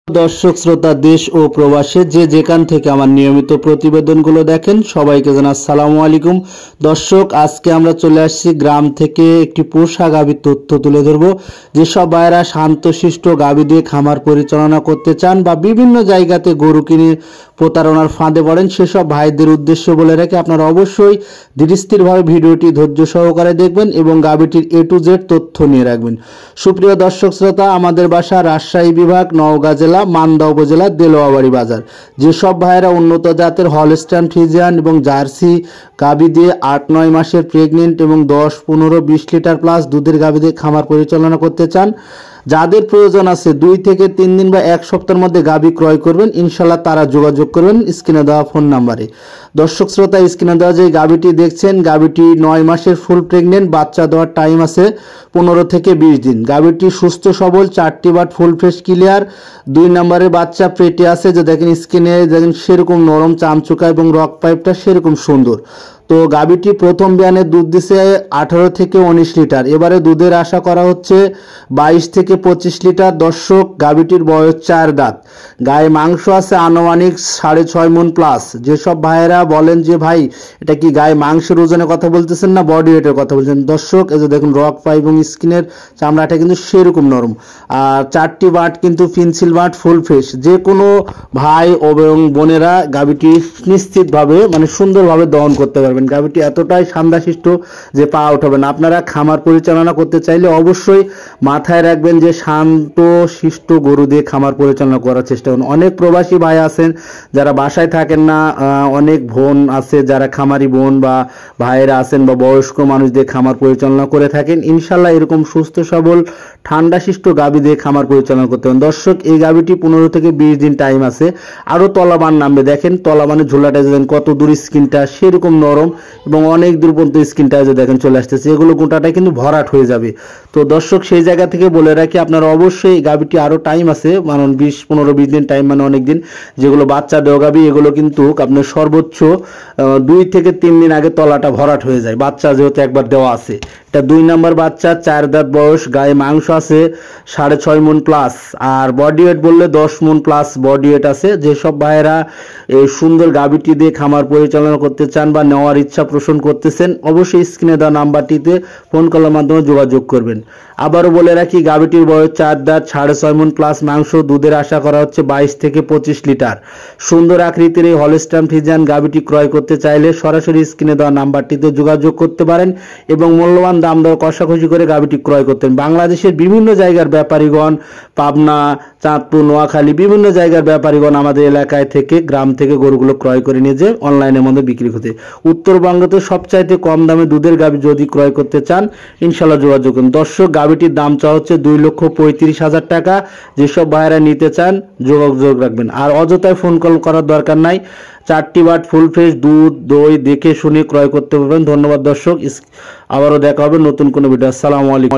দর্শক শ্রোতা দেশ ও প্রবাসে যে যেখান থেকে আমার নিয়মিত প্রতিবেদনগুলো দেখেন সবাইকে জানাই আসসালামু আলাইকুম। দর্শক, আজকে আমরা চলে আসছি গ্রাম থেকে একটি পোষা গাভীর তথ্য তুলে ধরবো। যেসব ভাইয়েরা শান্তশিষ্ট গাভী দিয়ে খামার পরিচালনা করতে চান বা বিভিন্ন জায়গাতে গরু কিনে প্রতারণার ফাঁদে পড়েন, সেসব ভাইদের উদ্দেশ্য বলে রেখে আপনারা অবশ্যই ধীরস্থিরভাবে ভিডিওটি ধৈর্য সহকারে দেখবেন এবং গাভীটির A to Z তথ্য নিয়ে রাখবেন। সুপ্রিয় দর্শক শ্রোতা, আমাদের বাসা রাজশাহী বিভাগ, নওগাঁ জেলা, মান্দা উপজেলা, দেলোয়াবাড়ি বাজার। যেসব ভাইয়েরা উন্নত জাতের হলস্টাইন ফ্রিজিয়ান এবং জার্সি গাভী দিয়ে 8-9 মাসের প্রেগনেন্ট এবং 10, 15, 20 লিটার প্লাস দুধের গাভী দিয়ে খামার পরিচালনা করতে চান, যাদের প্রয়োজন আছে 2 থেকে 3 দিন বা 1 সপ্তাহের মধ্যে গাভী ক্রয় করবেন, ইনশাল্লাহ তারা যোগাযোগ করবেন স্ক্রিনে দেওয়া ফোন নাম্বারে। দর্শক শ্রোতা, স্ক্রিনে দেওয়া যে গাভীটি দেখছেন, গাভীটি 9 মাসের ফুল প্রেগনেন্ট, বাচ্চা দেওয়ার টাইম আছে 15 থেকে 20 দিন। গাভীটি সুস্থ সবল, 4টি বাট ফুল ফেস ক্লিয়ার। 2 নম্বরের বাচ্চা পেটে আছে, যে দেখেন স্ক্রিনে দেখেন সেরকম নরম চামচুকা এবং রক পাইপটা সেরকম সুন্দর। তো গাভীটি প্রথম বিয়ানে দুধ দিছে 18 থেকে 19 লিটার। এবারে দুধের আশা করা হচ্ছে 22 থেকে 25 লিটার। দর্শক, গাভীটির বয়স 4 দাঁত। গায়ে মাংস আছে আনুমানিক 6.5 মণ প্লাস। যেসব ভাইয়েরা বলেন যে ভাই এটা কি গায়ে মাংসের ওজনের কথা বলতেছেন না বডি ওয়েটের কথা বলছেন, দর্শক এই যে দেখুন রক পাইপ এবং স্কিনের চামড়াটা কিন্তু সেরকম নরম। আর 4টি বাট কিন্তু পেন্সিল বাট ফুল ফেস। যে কোনো ভাই এবং বোনেরা গাভীটি নিশ্চিতভাবে মানে সুন্দরভাবে দহন করতে পারবেন। গাভীটি এতটাই শান্তশিষ্ট যে পা উঠাবে না। আপনারা খামার পরিচালনা করতে চাইলে অবশ্যই মাথায় রাখবেন যে শান্ত শিষ্ট গরু দিয়ে খামার পরিচালনা করার চেষ্টা করুন। অনেক প্রবাসী ভাই আছেন যারা বাসায় থাকেন না, অনেক বোন আছে যারা খামারি বোন বা ভাইয়েরা আছেন বা বয়স্ক মানুষ দিয়ে খামার পরিচালনা করে থাকেন। ইনশাল্লাহ এরকম সুস্থ সবল ঠান্ডা শিষ্ট গাভী দিয়ে খামার পরিচালনা করতে হবে। দর্শক, এই গাভীটি 15 থেকে 20 দিন টাইম আছে, আরো তলাবান নামবে। দেখেন তলাবানের ঝোলাটা দেখেন কত দূর, স্কিনটা সেরকম নরম এবং অনেক দূর পর্যন্ত স্কিনটা যে দেখেন চলে আসতেছে। এগুলো গোটাটাই কিন্তু ভরাট হয়ে যাবে। তো দর্শক, সেই জায়গা থেকে বলে রাখি আপনারা অবশ্যই গাভীটি আরো টাইম আছে, মানে 15-20 দিন টাইম, মানে অনেক দিন। যেগুলো বাচ্চা দেওয়া গাভী এগুলো কিন্তু আপনার সর্বোচ্চ 2 থেকে 3 দিন আগে তলাটা ভরাট হয়ে যায়, বাচ্চা যেহেতু একবার দেওয়া আছে। এটা 2 নম্বর বাচ্চা, 4 দাঁত বয়স, গায়ে মাংস আছে 6.5 মণ প্লাস। আর বডি ওয়েট বললে 10 মণ প্লাস বডি ওয়েট আছে। যেসব ভাইয়েরা এই সুন্দর গাভীটি দিয়ে খামার পরিচালনা করতে চান বা নেওয়ার ইচ্ছা পোষণ করতেছেন, অবশ্যই স্ক্রিনে দেওয়া নাম্বারটিতে ফোন কলের মাধ্যমে যোগাযোগ করবেন। আবারও বলে রাখি, গাভীটির বয়স 4 দাঁত, 6.5 মণ প্লাস মাংস, দুধের আশা করা হচ্ছে 22 থেকে 25 লিটার। সুন্দর আকৃতির এই হলস্টাইন ফ্রিজিয়ান গাভীটি ক্রয় করতে চাইলে সরাসরি স্ক্রিনে দেওয়া নাম্বারটিতে যোগাযোগ করতে পারেন এবং মূল্যবান দাম দর কষাকষি করে গাভীটি ক্রয় করতেন। বাংলাদেশের বিভিন্ন জায়গার ব্যাপারীগণ, পাবনা, চাঁদপুর, নোয়াখালী, বিভিন্ন জায়গার ব্যাপারীগণ আমাদের এলাকায় থেকে গ্রাম থেকে গরুগুলো ক্রয় করে নিয়ে যে অনলাইনের মধ্যে বিক্রি করতে। উত্তরবঙ্গতে সবচাইতে কম দামে দুধের গাভী যদি ক্রয় করতে চান, ইনশাল্লাহ যোগাযোগ করুন। দর্শক, গাভীটির দাম চাওয়া হচ্ছে 2,35,000 টাকা। যেসব ভাইয়েরা নিতে চান যোগাযোগ রাখবেন। আর অযথায় ফোন কল করার দরকার নাই। 4টি বাট ফুল ফ্রেশ দুধ দই দেখে শুনে ক্রয় করতে পারবেন। ধন্যবাদ দর্শক, আবারও দেখা হবে নতুন কোনো ভিডিও। আসসালামু আলাইকুম।